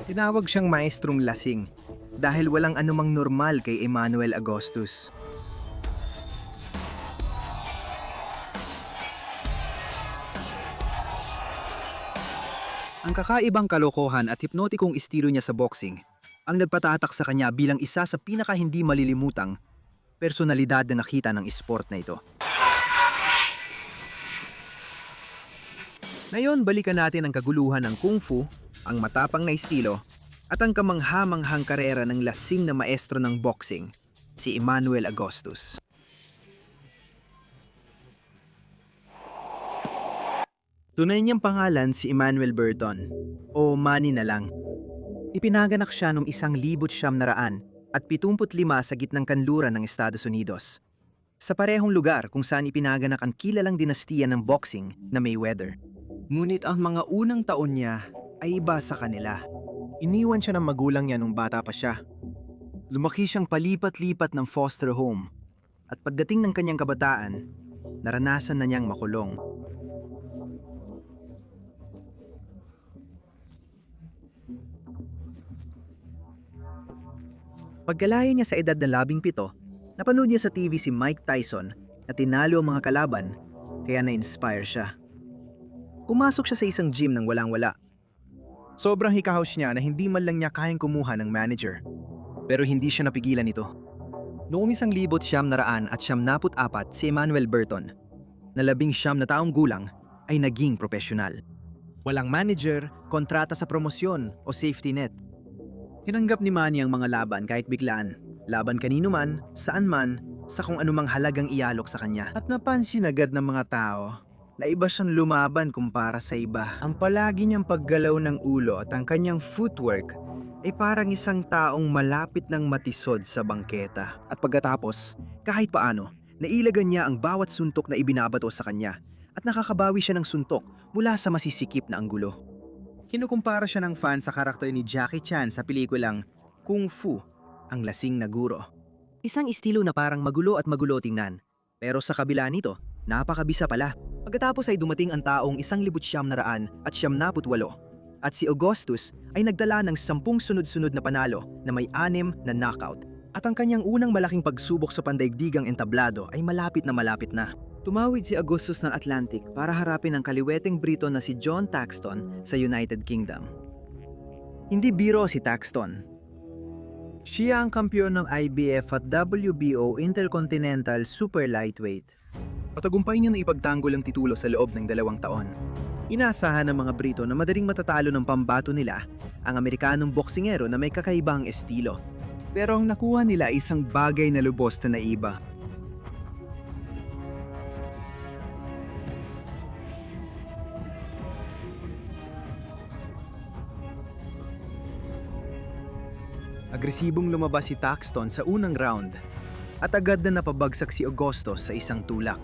Tinawag siyang maestrong lasing dahil walang anumang normal kay Emmanuel Augustus. Ang kakaibang kalokohan at hipnotikong estilo niya sa boxing ang nagpatatak sa kanya bilang isa sa pinaka hindi malilimutang personalidad na nakita ng esport na ito. Ngayon, balikan natin ang kaguluhan ng Kung Fu, ang matapang na estilo, at ang kamangha-manghang karera ng lasing na maestro ng boxing, si Emmanuel Augustus. Tunay niyang pangalan si Emmanuel Burton, o Manny na lang. Ipinaganak siya noong 1975 sa gitnang kanluran ng Estados Unidos. Sa parehong lugar kung saan ipinaganak ang kilalang dinastiya ng boxing na Mayweather. Ngunit ang mga unang taon niya ay iba sa kanila. Iniwan siya ng magulang niya nung bata pa siya. Lumaki siyang palipat-lipat ng foster home at pagdating ng kanyang kabataan, naranasan na niyang makulong. Pagkalaya niya sa edad na 17, napanood niya sa TV si Mike Tyson na tinalo ang mga kalaban, kaya na-inspire siya. Pumasok siya sa isang gym nang walang-wala. Sobrang hikahos niya na hindi man lang niya kayang kumuha ng manager. Pero hindi siya napigilan nito. Noong 1974 si Emmanuel Burton, na 19 na taong gulang, ay naging propesyonal. Walang manager, kontrata sa promosyon o safety net. Tinanggap ni Manny ang mga laban kahit biglaan, laban kanino man, saan man, sa kung anumang halagang ialok sa kanya. At napansin agad ng mga tao na iba siyang lumaban kumpara sa iba. Ang palagi niyang paggalaw ng ulo at ang kanyang footwork ay parang isang taong malapit ng matisod sa bangketa. At pagkatapos, kahit paano, nailagan niya ang bawat suntok na ibinabato sa kanya at nakakabawi siya ng suntok mula sa masisikip na anggulo. Kinukumpara siya ng fan sa karakter ni Jackie Chan sa pelikulang Kung Fu, ang lasing na guro. Isang estilo na parang magulo at magulo tingnan, pero sa kabila nito, napakabisa pala. Pagkatapos ay dumating ang taong 1978 at si Augustus ay nagdala ng 10 sunod-sunod na panalo na may 6 na knockout. At ang kanyang unang malaking pagsubok sa pandaigdigang entablado ay malapit na. Tumawid si Augustus ng Atlantic para harapin ang kaliweteng Brito na si John Thaxton sa United Kingdom. Hindi biro si Thaxton. Siya ang kampiyon ng IBF at WBO Intercontinental Super Lightweight. Patagumpay niya na ipagtanggol ang titulo sa loob ng 2 taon. Inaasahan ng mga Brito na madaling matatalo ng pambato nila ang Amerikanong boksingero na may kakaibang estilo. Pero ang nakuha nila ay isang bagay na lubos na naiba. Agresibong lumabas si Thaxton sa unang round at agad na napabagsak si Augustus sa isang tulak.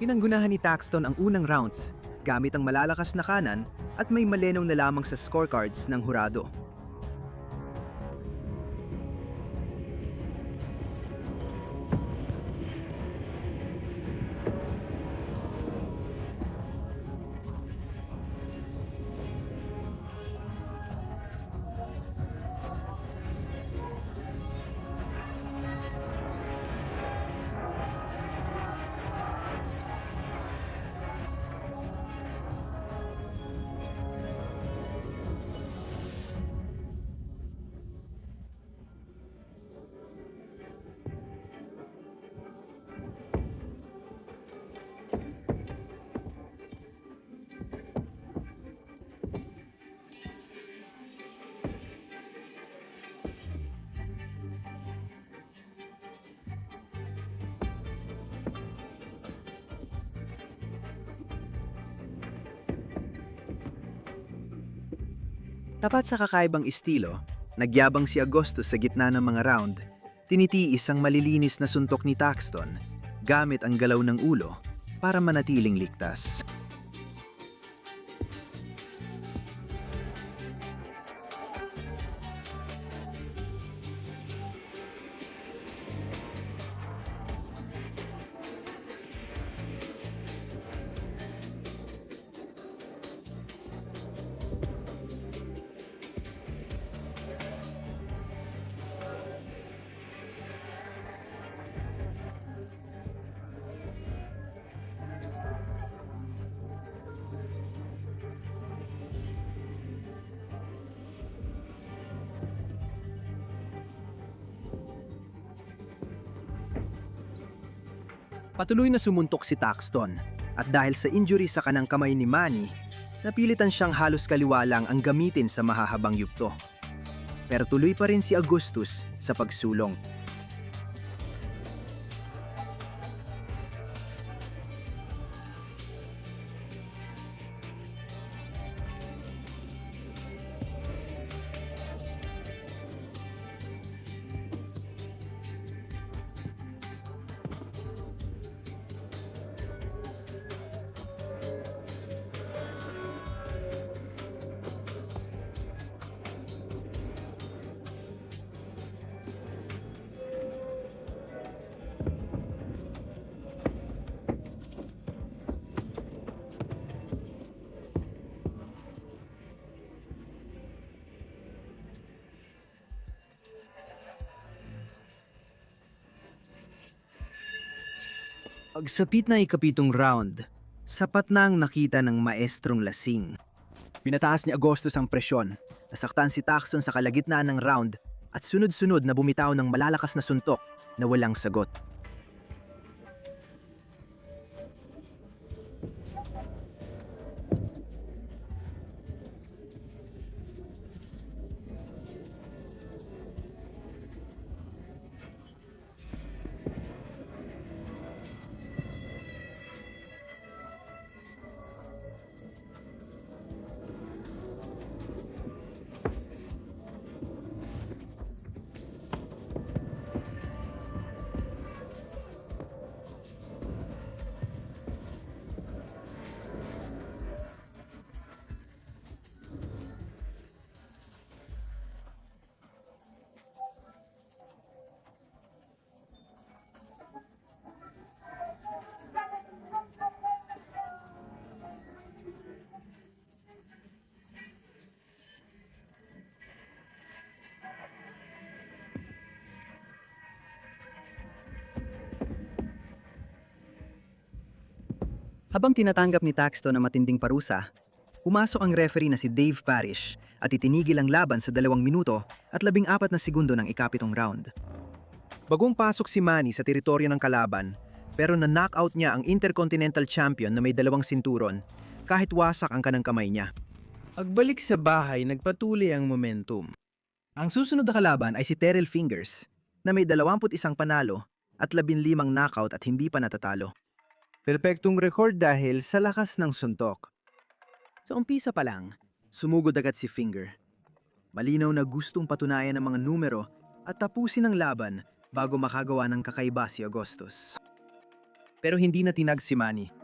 Pinanggunahan ni Thaxton ang unang rounds gamit ang malalakas na kanan at may malenong na lamang sa scorecards ng hurado. Tapat sa kakaibang estilo, nagyabang si Augustus sa gitna ng mga round, tinitiis ang malilinis na suntok ni Thaxton gamit ang galaw ng ulo para manatiling ligtas. Patuloy na sumuntok si Taxton at dahil sa injury sa kanang kamay ni Manny, napilitan siyang halos kaliwa lang ang gamitin sa mahahabang yugto. Pero tuloy pa rin si Augustus sa pagsulong. Pagsapit na ikapitong round, sapat na ang nakita ng maestrong lasing. Pinataas ni Augustus ang presyon, nasaktan si Taxton sa kalagitnaan ng round at sunod-sunod na bumitaw ng malalakas na suntok na walang sagot. Habang tinatanggap ni Taxton ang matinding parusa, pumasok ang referee na si Dave Parrish at itinigil ang laban sa 2 minuto at 14 na segundo ng ikapitong round. Bagong pasok si Manny sa teritoryo ng kalaban pero na-knockout niya ang Intercontinental Champion na may 2 sinturon kahit wasak ang kanang kamay niya. Pagbalik sa bahay, nagpatuloy ang momentum. Ang susunod na kalaban ay si Terrell Fingers na may 21 panalo at 15 knockout at hindi pa natatalo. Perpektong record dahil sa lakas ng suntok. Sa umpisa pa lang, sumugod agad si Finger. Malinaw na gustong patunayan ng mga numero at tapusin ang laban bago makagawa ng kakaiba si Augustus. Pero hindi na tinag si Manny.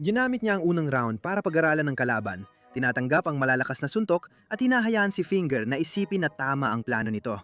Ginamit niya ang unang round para pag-aralan ng kalaban, tinatanggap ang malalakas na suntok at hinahayaan si Finger na isipin na tama ang plano nito.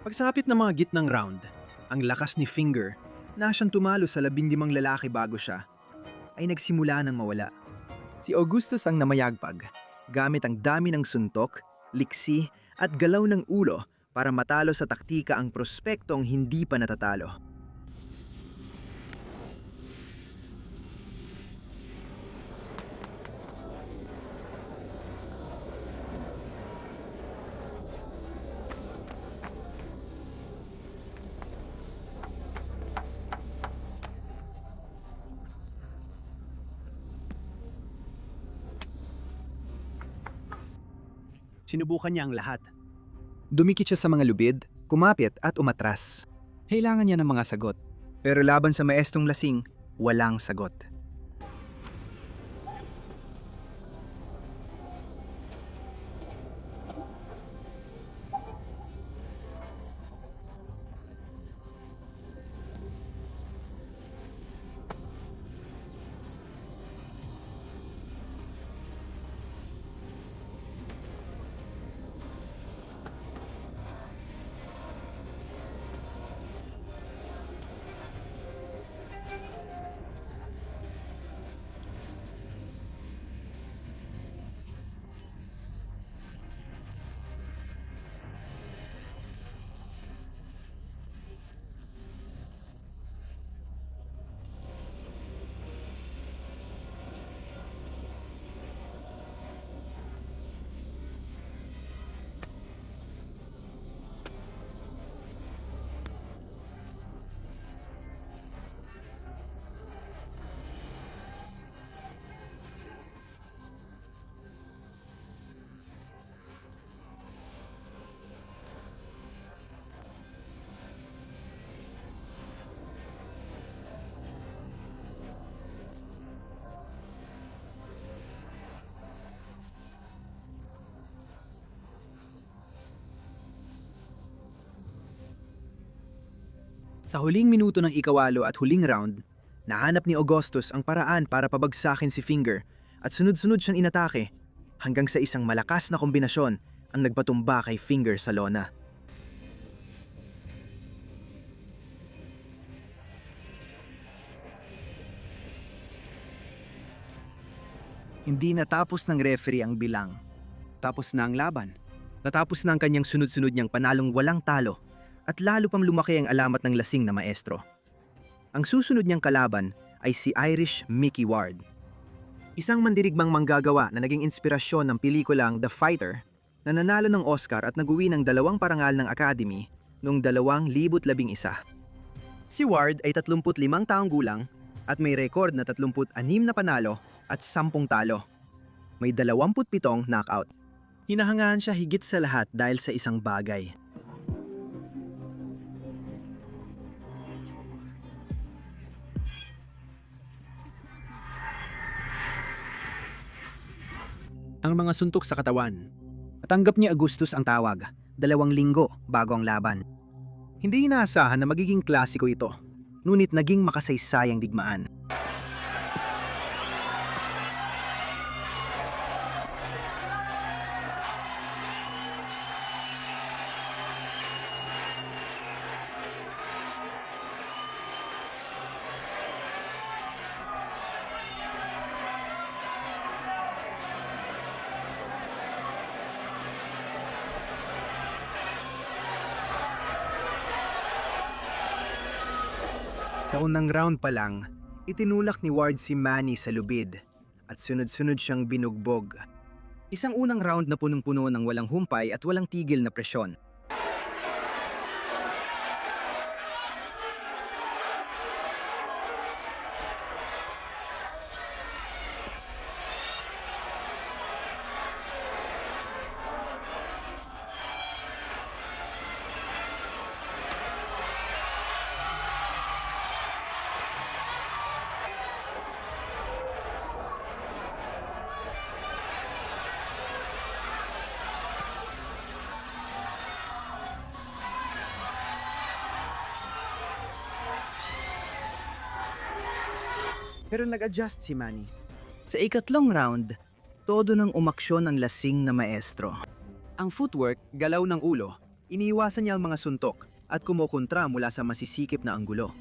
Pagsapit ng mga gitnang round, ang lakas ni Finger na siyang tumalo sa 15 lalaki bago siya ay nagsimula ng mawala. Si Augustus ang namayagpag, gamit ang dami ng suntok, liksi at galaw ng ulo para matalo sa taktika ang prospektong hindi pa natatalo. Sinubukan niya ang lahat. Dumikit siya sa mga lubid, kumapit at umatras. Kailangan niya ng mga sagot. Pero laban sa maestrong lasing, walang sagot. Sa huling minuto ng ikawalo at huling round, nahanap ni Augustus ang paraan para pabagsakin si Finger at sunod-sunod siyang inatake hanggang sa isang malakas na kombinasyon ang nagpatumba kay Finger sa lona. Hindi natapos ng referee ang bilang. Tapos na ang laban. Natapos na ang kanyang sunod-sunod niyang panalong walang talo at lalo pang lumaki ang alamat ng lasing na maestro. Ang susunod niyang kalaban ay si Irish Mickey Ward. Isang mandirigmang manggagawa na naging inspirasyon ng pelikulang The Fighter na nanalo ng Oscar at naguwi ng 2 parangal ng Academy noong 2011. Si Ward ay 35 taong gulang at may rekord na 36 na panalo at 10 talo. May 27 knockout. Hinahangaan siya higit sa lahat dahil sa isang bagay. Ang mga suntok sa katawan. Natanggap ni Augustus ang tawag, 2 linggo bago ang laban. Hindi inaasahan na magiging klasiko ito, ngunit naging makasaysayang digmaan. Sa unang round pa lang, itinulak ni Ward si Manny sa lubid at sunod-sunod siyang binugbog. Isang unang round na punong-puno ng walang humpay at walang tigil na presyon. Pero nag-adjust si Manny. Sa ikatlong round, todo nang umaksyon ang lasing na maestro. Ang footwork, galaw ng ulo, Iniiwasan niya ang mga suntok at kumokontra mula sa masisikip na anggulo.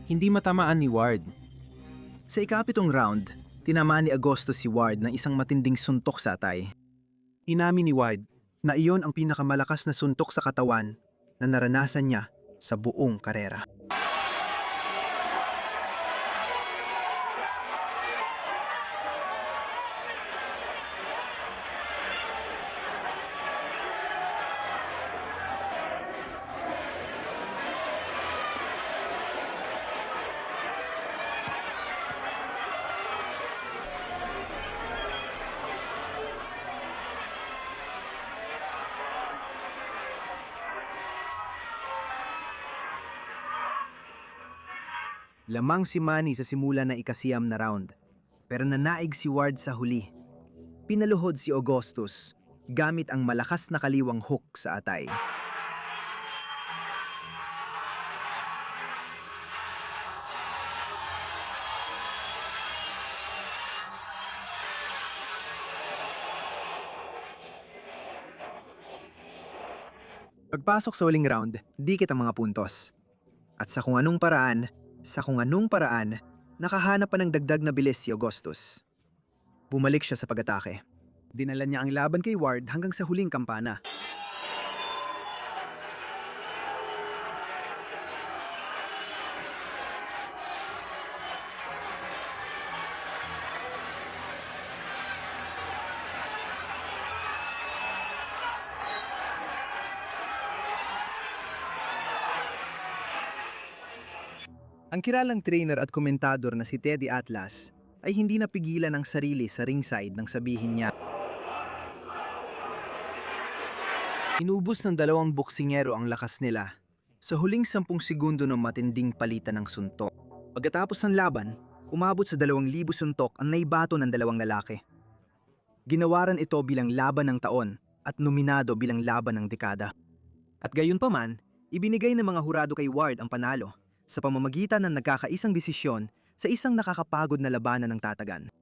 Hindi matamaan ni Ward. Sa ikapitong round, tinamaan ni Agosto si Ward ng isang matinding suntok sa atay. Inamin ni Ward na iyon ang pinakamalakas na suntok sa katawan na naranasan niya sa buong karera. Lamang si Manny sa simula ng ikasiyam na round, pero nanaig si Ward sa huli. Pinaluhod si Augustus gamit ang malakas na kaliwang hook sa atay. Pagpasok sa huling round, dikit ang mga puntos. At sa kung anong paraan, nakahanap pa ng dagdag na bilis si Augustus. Bumalik siya sa pag-atake. Dinala niya ang laban kay Ward hanggang sa huling kampana. Ang kilalang trainer at komentador na si Teddy Atlas ay hindi napigilan ang sarili sa ringside nang sabihin niya, inubos ng dalawang boksingero ang lakas nila sa huling 10 segundo ng matinding palitan ng suntok. Pagkatapos ng laban, umabot sa 2,000 suntok ang naibato ng dalawang lalaki. Ginawaran ito bilang laban ng taon at nominado bilang laban ng dekada. At gayunpaman, ibinigay ng mga hurado kay Ward ang panalo sa pamamagitan ng nagkakaisang desisyon sa isang nakakapagod na labanan ng tatagan.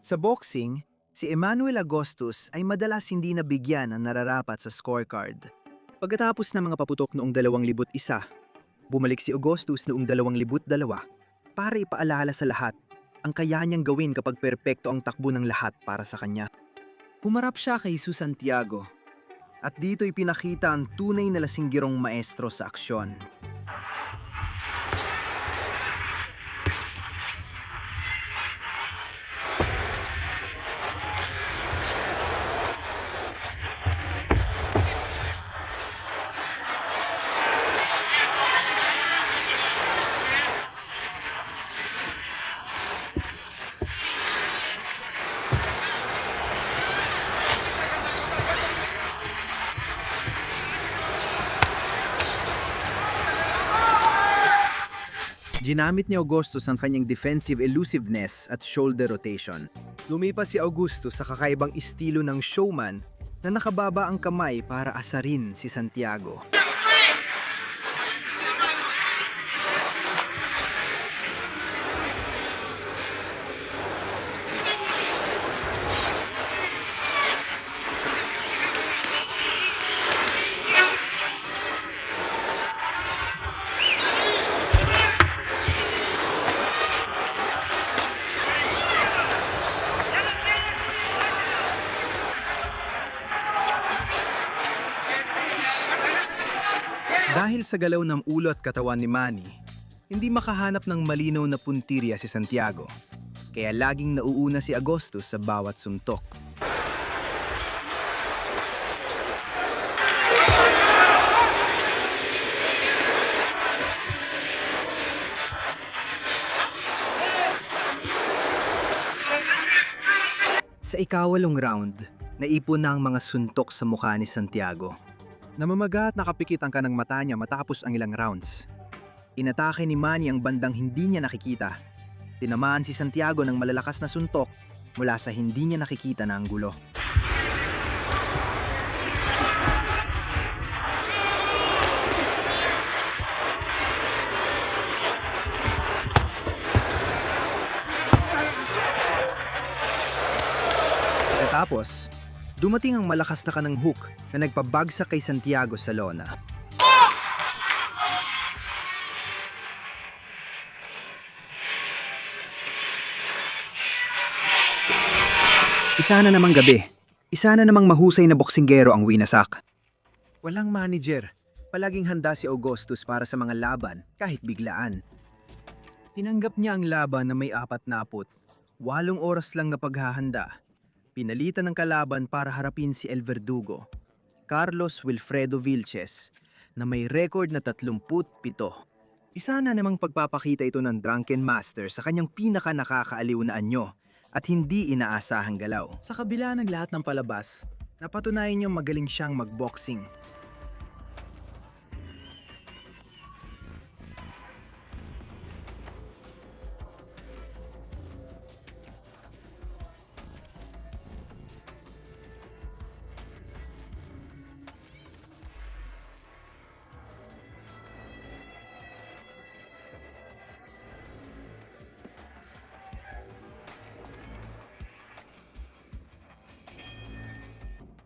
Sa boxing, si Emmanuel Augustus ay madalas hindi nabigyan ng nararapat sa scorecard. Pagkatapos ng mga paputok noong 2001, bumalik si Augustus noong 2002 para ipaalala sa lahat ang kaya niyang gawin kapag perpekto ang takbo ng lahat para sa kanya. Humarap siya kay Jesus Santiago at dito ipinakita ang tunay na lasinggirong maestro sa aksyon. Ginamit ni Augustus ang kanyang defensive elusiveness at shoulder rotation. Lumipat si Augustus sa kakaibang estilo ng showman na nakababa ang kamay para asarin si Santiago. Dahil sa galaw ng ulo at katawan ni Manny, hindi makahanap ng malinaw na puntirya si Santiago. Kaya laging nauuna si Augustus sa bawat suntok. Sa ikawalong round, naipon na ang mga suntok sa mukha ni Santiago. Namamaga at nakapikit ang kanang mata niya matapos ang ilang rounds. Inatake ni Manny ang bandang hindi niya nakikita. Tinamaan si Santiago ng malalakas na suntok mula sa hindi niya nakikita na anggulo. Pagkatapos, dumating ang malakas na kanang hook na nagpabagsak kay Santiago sa lona. Isa na namang gabi. Isa na namang mahusay na boksinggero ang winasak. Walang manager. Palaging handa si Augustus para sa mga laban kahit biglaan. Tinanggap niya ang laban na may 4 8 oras lang na paghahanda. Pinalitan ng kalaban para harapin si El Verdugo, Carlos Wilfredo Vilches, na may record na 37. Isa na namang pagpapakita ito ng Drunken Master sa kanyang pinaka-nakakaaliw na anyo at hindi inaasahang galaw. Sa kabila ng lahat ng palabas, napatunayan niyang magaling siyang magboxing.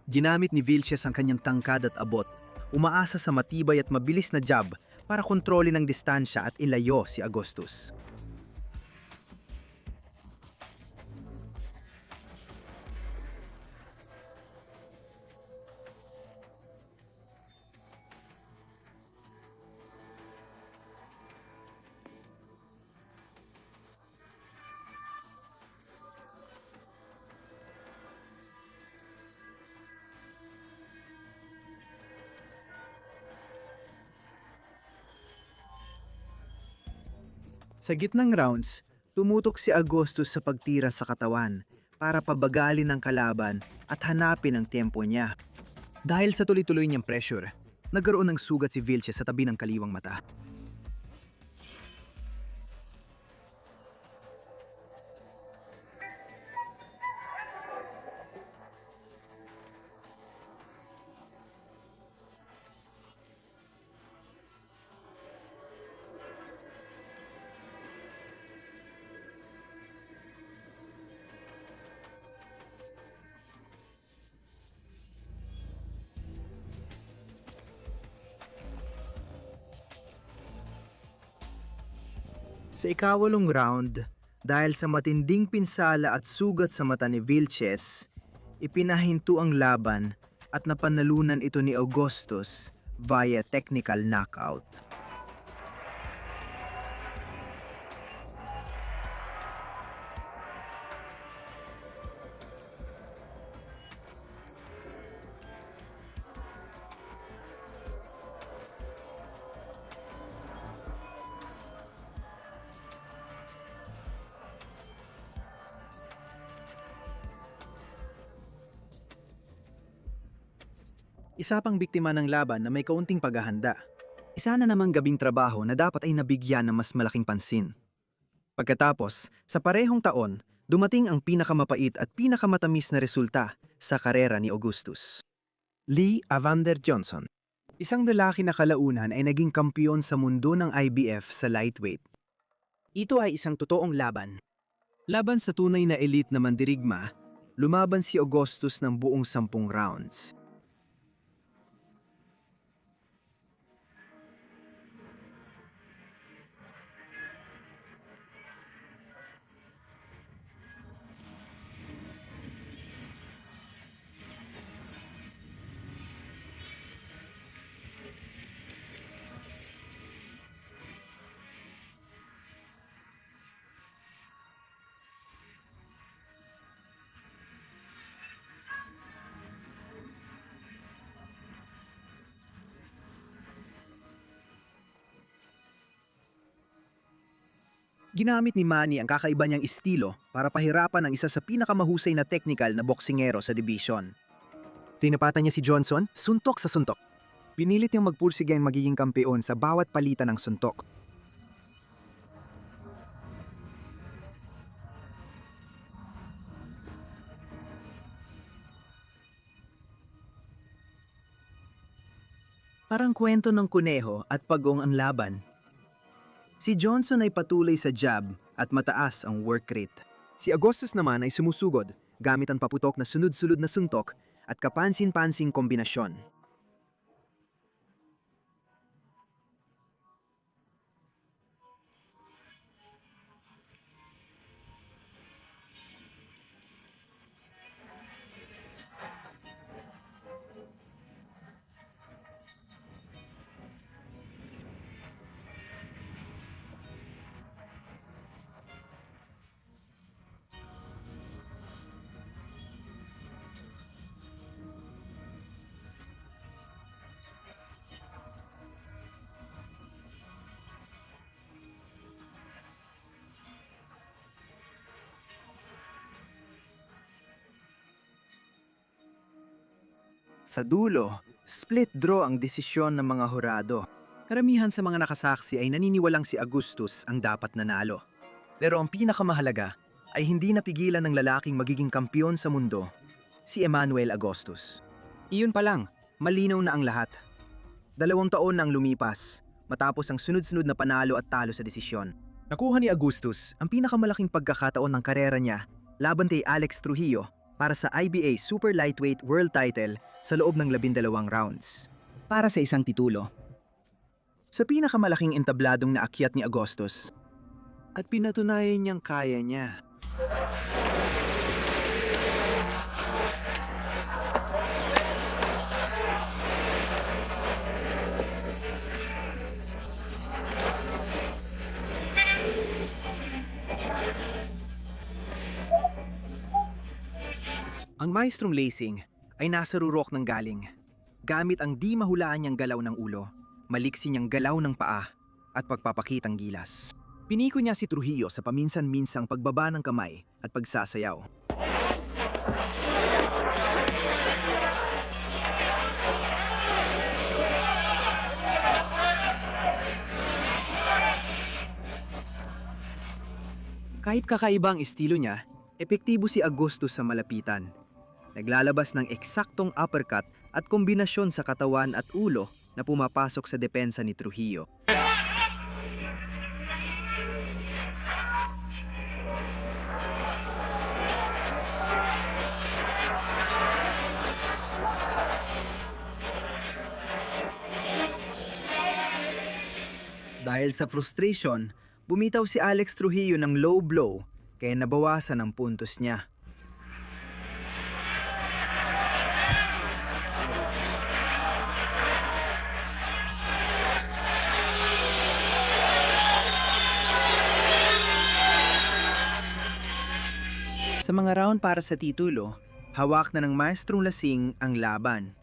Ginamit ni Vilches ang kanyang tangkad at abot, umaasa sa matibay at mabilis na jab para kontrolin ang distansya at ilayo si Augustus. Sa gitnang rounds, tumutok si Augustus sa pagtira sa katawan para pabagalin ang kalaban at hanapin ang tempo niya. Dahil sa tuloy-tuloy niyang pressure, nagkaroon ng sugat si Vilches sa tabi ng kaliwang mata. Sa ikawalong round, dahil sa matinding pinsala at sugat sa mata ni Vilches, ipinahinto ang laban at napanalunan ito ni Augustus via technical knockout. Isa pang biktima ng laban na may kaunting paghahanda. Isa na namang gabing trabaho na dapat ay nabigyan ng mas malaking pansin. Pagkatapos, sa parehong taon, dumating ang pinakamapait at pinakamatamis na resulta sa karera ni Augustus. Lee Evander Johnson. Isang lalaki na kalaunan ay naging kampiyon sa mundo ng IBF sa lightweight. Ito ay isang totoong laban. Laban sa tunay na elite na mandirigma, lumaban si Augustus ng buong 10 rounds. Ginamit ni Manny ang kakaiba niyang estilo para pahirapan ang isa sa pinakamahusay na technical na boksingero sa division. Tinapatan niya si Johnson, suntok sa suntok. Pinilit niyang magpursige ang magiging kampeon sa bawat palitan ng suntok. Parang kwento ng kuneho at pagong ang laban. Si Johnson ay patuloy sa jab at mataas ang work rate. Si Augustus naman ay sumusugod gamit ang paputok na sunod-sunod na suntok at kapansin-pansing kombinasyon. Sa dulo, split draw ang desisyon ng mga hurado. Karamihan sa mga nakasaksi ay naniniwalang si Augustus ang dapat nanalo. Pero ang pinakamahalaga ay hindi napigilan ng lalaking magiging kampiyon sa mundo, si Emmanuel Augustus. Iyon pa lang, malinaw na ang lahat. 2 taon na ang lumipas, matapos ang sunod-sunod na panalo at talo sa desisyon. Nakuha ni Augustus ang pinakamalaking pagkakataon ng karera niya laban kay Alex Trujillo para sa IBA Super Lightweight World Title sa loob ng 12 rounds. Para sa isang titulo. Sa pinakamalaking entabladong naakyat ni Augustus. At pinatunayan niyang kaya niya. Ang maestrong lacing ay nasa rurok ng galing. Gamit ang di mahulaan niyang galaw ng ulo, maliksi niyang galaw ng paa, at pagpapakitang gilas. Piniko niya si Trujillo sa paminsan-minsang pagbaba ng kamay at pagsasayaw. Kahit kakaiba ang estilo niya, epektibo si Augustus sa malapitan. Naglalabas ng eksaktong uppercut at kombinasyon sa katawan at ulo na pumapasok sa depensa ni Trujillo. Dahil sa frustration, bumitaw si Alex Trujillo ng low blow kaya nabawasan ang puntos niya. Sa mga round para sa titulo, hawak na ng maestrong lasing ang laban.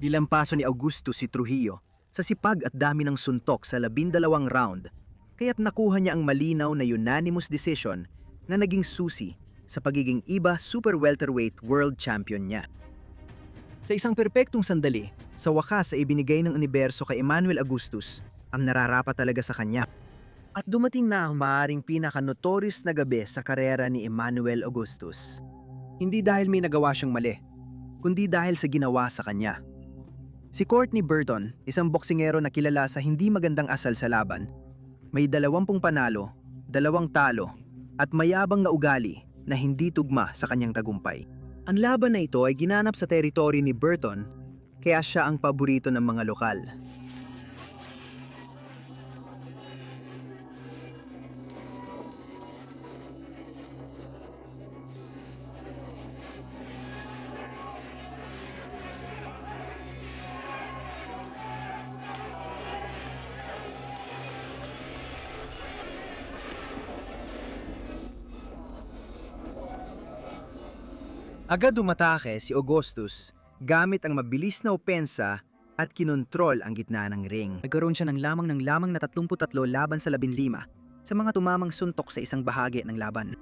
Dilampaso ni Augusto si Trujillo sa sipag at dami ng suntok sa 12 round, kaya't nakuha niya ang malinaw na unanimous decision na naging susi sa pagiging IBA Super Welterweight World Champion niya. Sa isang perpektong sandali, sa wakas ay ibinigay ng universo kay Emmanuel Augustus ang nararapat talaga sa kanya. At dumating na ang maaaring pinaka-notorious na gabi sa karera ni Emmanuel Augustus. Hindi dahil may nagawa siyang mali, kundi dahil sa ginawa sa kanya. Si Courtney Burton, isang boksingero na kilala sa hindi magandang asal sa laban, may 20 panalo, 2 talo, at mayabang na ugali na hindi tugma sa kanyang tagumpay. Ang laban na ito ay ginanap sa teritoryo ni Burton, kaya siya ang paborito ng mga lokal. Agad umatake si Augustus gamit ang mabilis na opensa at kinontrol ang gitna ng ring. Nagkaroon siya ng lamang na 33 laban sa 15 sa mga tumamang suntok sa isang bahagi ng laban.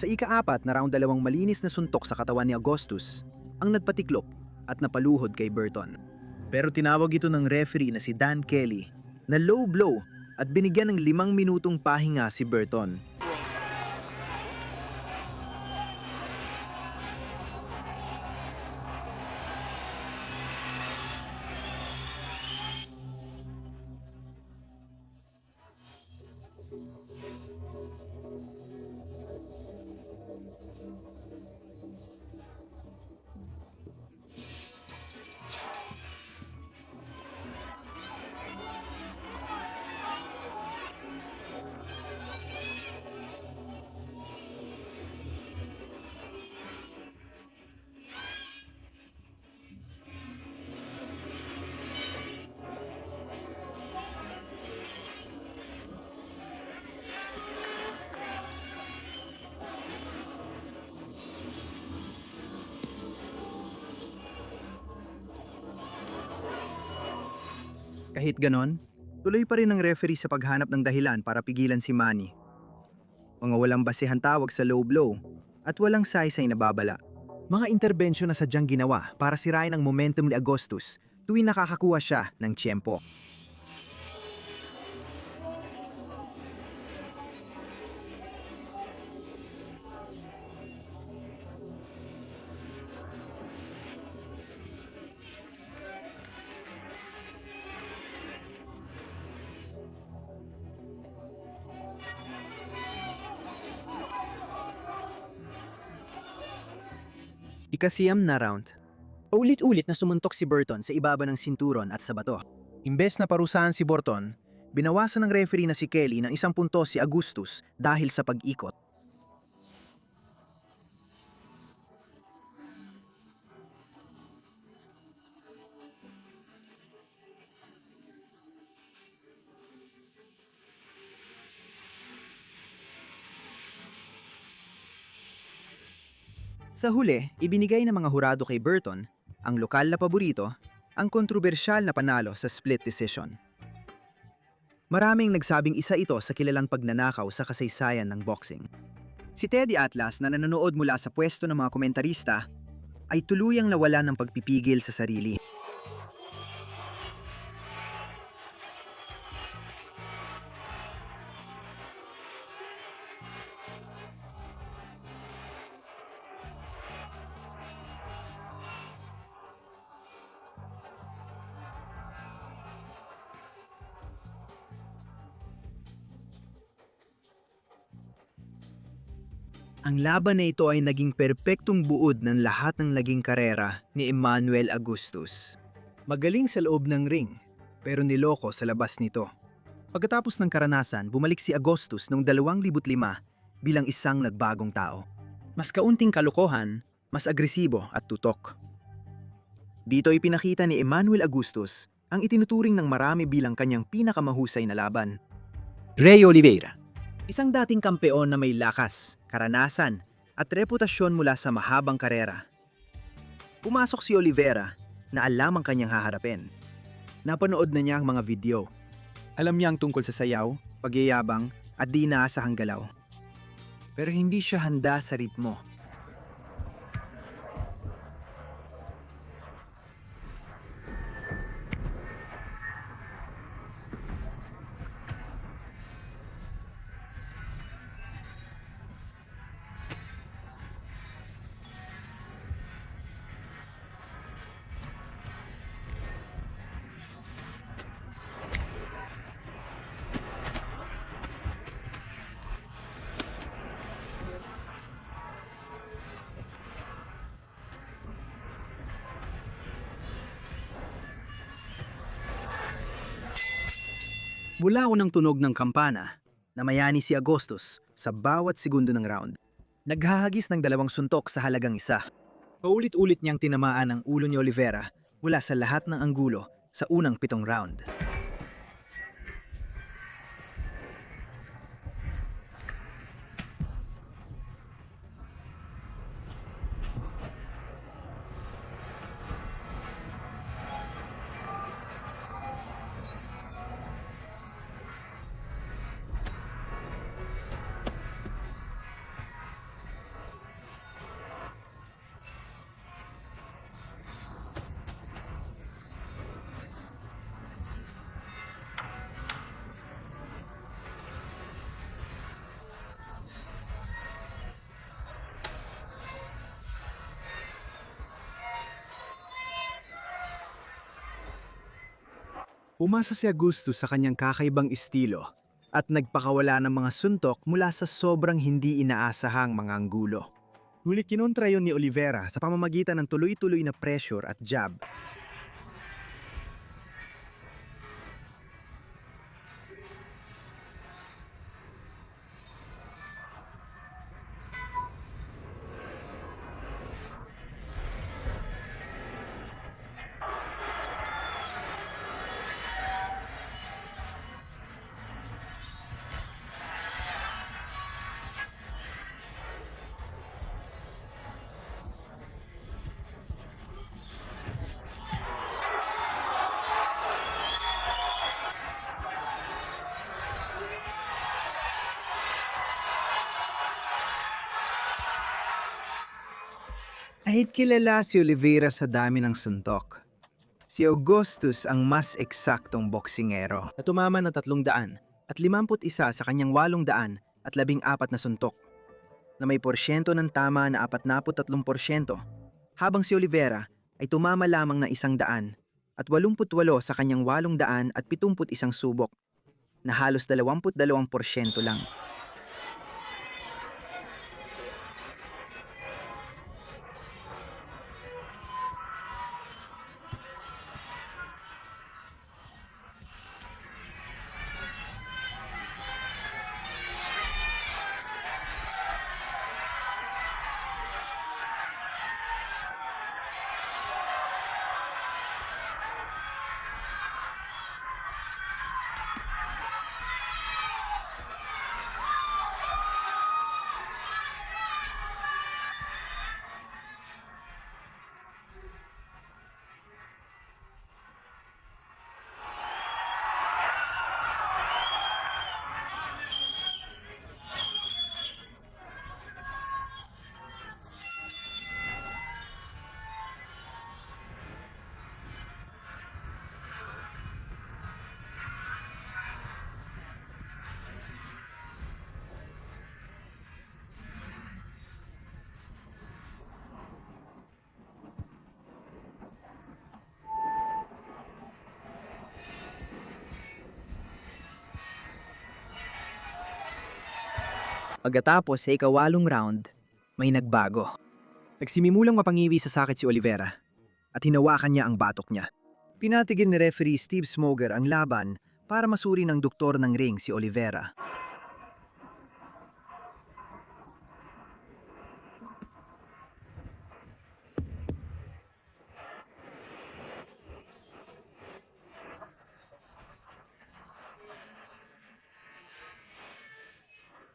Sa ika-4 na round 2 malinis na suntok sa katawan ni Augustus ang nagpatiklop at napaluhod kay Burton. Pero tinawag ito ng referee na si Dan Kelly na low blow at binigyan ng 5 minutong pahinga si Burton. Kahit ganon, tuloy pa rin ang referee sa paghanap ng dahilan para pigilan si Manny. Mga walang basehan tawag sa low blow at walang saysay na babala. Mga interbensyon na sadyang ginawa para sirain ang momentum ni Augustus tuwing nakakakuha siya ng tiyempo. Ikasiyam na round. Paulit-ulit na sumuntok si Burton sa ibaba ng sinturon at sa bato. Imbes na parusahan si Burton, binawasan ng referee na si Kelly ng 1 puntos si Augustus dahil sa pag-ikot. Sa huli, ibinigay ng mga hurado kay Burton, ang lokal na paborito, ang kontrobersyal na panalo sa split decision. Maraming nagsabing isa ito sa kilalang pagnanakaw sa kasaysayan ng boxing. Si Teddy Atlas na nanonood mula sa pwesto ng mga komentarista ay tuluyang nawala ng pagpipigil sa sarili. Ang laban na ito ay naging perpektong buod ng lahat ng naging karera ni Emmanuel Augustus. Magaling sa loob ng ring, pero niloko sa labas nito. Pagkatapos ng karanasan, bumalik si Augustus noong 2005 bilang isang nagbagong tao. Mas kaunting kalokohan, mas agresibo at tutok. Dito ipinakita ni Emmanuel Augustus ang itinuturing ng marami bilang kanyang pinakamahusay na laban. Rey Oliveira, isang dating kampeon na may lakas, karanasan at reputasyon mula sa mahabang karera. Pumasok si Oliveira na alam ang kanyang haharapin. Napanood na niya ang mga video. Alam niya ang tungkol sa sayaw, pagyayabang at di inaasahang galaw. Pero hindi siya handa sa ritmo. Mula unang tunog ng kampana, namayani si Augustus sa bawat segundo ng round. Naghahagis ng 2 suntok sa halagang 1. Paulit-ulit niyang tinamaan ang ulo ni Oliveira mula sa lahat ng anggulo sa unang 7 round. Umasa si Augustus sa kanyang kakaibang estilo at nagpakawala ng mga suntok mula sa sobrang hindi inaasahang mga anggulo. Ngunit kinontra yon ni Oliveira sa pamamagitan ng tuloy-tuloy na pressure at jab. Kahit kilala si Oliveira sa dami ng suntok, si Augustus ang mas eksaktong boksingero na tumama ng 351 sa kanyang 814 na suntok, na may porsyento ng tama na 43%, habang si Oliveira ay tumama lamang ng 188 sa kanyang 871 subok, na halos 22% lang. Pagkatapos sa ikawalong round, may nagbago. Nagsimimulang mapangiwi sa sakit si Oliveira at hinawakan niya ang batok niya. Pinatigil ni referee Steve Smoger ang laban para masuri ng doktor ng ring si Oliveira.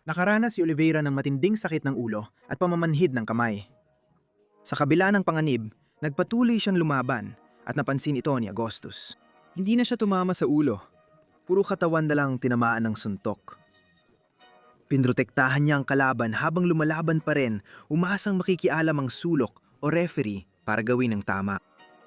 Nakaranas si Oliveira ng matinding sakit ng ulo at pamamanhid ng kamay. Sa kabila ng panganib, nagpatuloy siyang lumaban at napansin ito ni Augustus. Hindi na siya tumama sa ulo. Puro katawan na lang tinamaan ng suntok. Pinrotektahan niya ang kalaban habang lumalaban pa rin, umasang makikialam ang sulok o referee para gawin ang tama.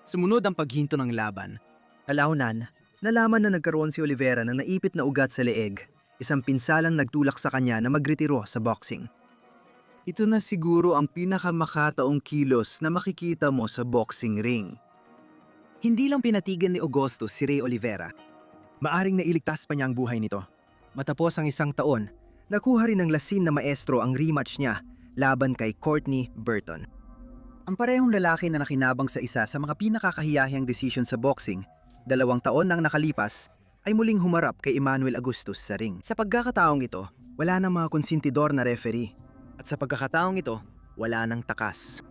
Sumunod ang paghinto ng laban. Kalaunan, nalaman na nagkaroon si Oliveira ng naipit na ugat sa leeg, isang pinsalang nagtulak sa kanya na magretiro sa boxing. Ito na siguro ang pinakamakataong kilos na makikita mo sa boxing ring. Hindi lang pinatigan ni Augustus si Ray Oliveira. Maaring nailigtas pa niya ang buhay nito. Matapos ang isang taon, nakuha rin ng lasin na maestro ang rematch niya laban kay Courtney Burton. Ang parehong lalaki na nakinabang sa isa sa mga pinakakahiyahing desisyon sa boxing, 2 taon nang nakalipas, ay muling humarap kay Emmanuel Augustus sa ring. Sa pagkakataong ito, wala nang mga konsentidor na referee. At sa pagkakataong ito, wala nang takas.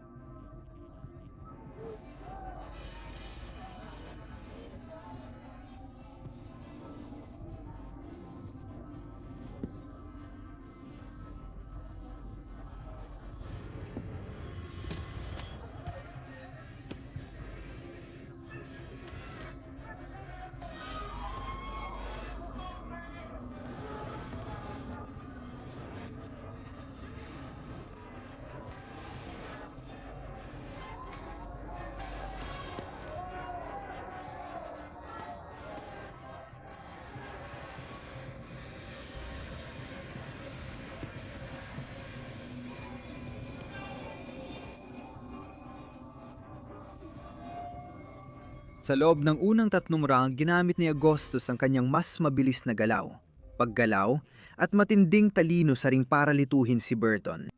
Sa loob ng unang 3 round, ginamit ni Augustus ang kanyang mas mabilis na galaw, paggalaw, at matinding talino sa ring para lituhin si Burton.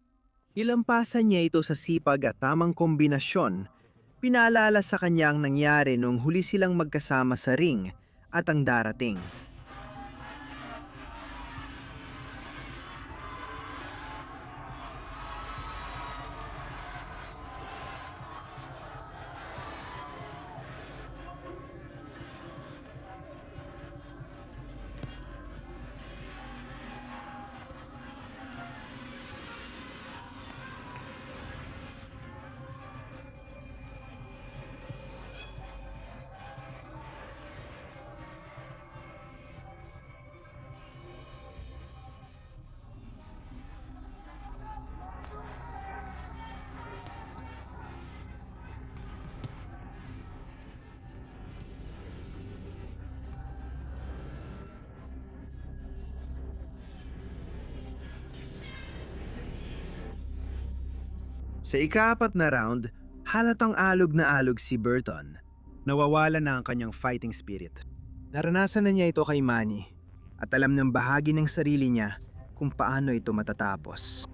Ilampasan niya ito sa sipag at tamang kombinasyon. Pinaalala sa kanya ang nangyari nung huli silang magkasama sa ring at ang darating. Sa ika-4 na round, halatang alog na alog si Burton. Nawawala na ang kanyang fighting spirit. Naranasan na niya ito kay Manny at alam ng bahagi ng sarili niya kung paano ito matatapos.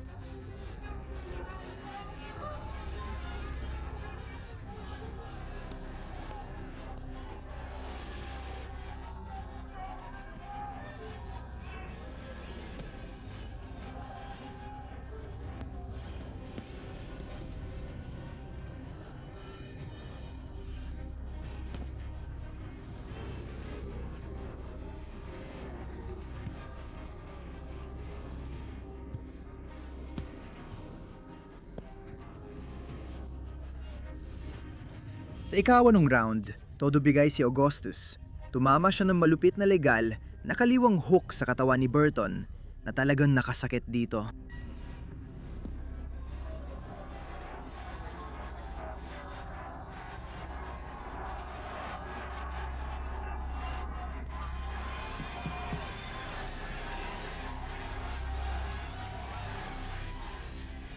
Sa ika-8 round, todo bigay si Augustus. Tumama siya ng malupit na legal na kaliwang hook sa katawan ni Burton na talagang nakasakit dito.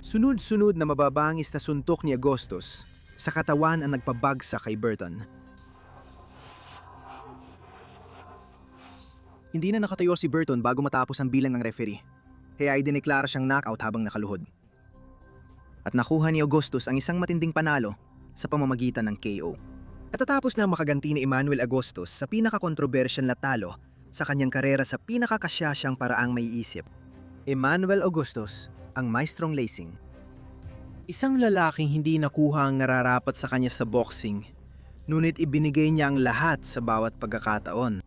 Sunod-sunod na mababangis na suntok ni Augustus sa katawan ang nagpabagsak kay Burton. Hindi na nakatayo si Burton bago matapos ang bilang ng referee. kaya ay dineklara siyang knockout habang nakaluhod. At nakuha ni Augustus ang isang matinding panalo sa pamamagitan ng KO. Katatapos na makaganti ni Emmanuel Augustus sa pinaka-controversial na talo sa kanyang karera sa pinakakasyasyang paraang maiisip. Emmanuel Augustus, ang maestrong lacing. Isang lalaking hindi nakuha ang nararapat sa kanya sa boxing, ngunit ibinigay niya ang lahat sa bawat pagkakataon.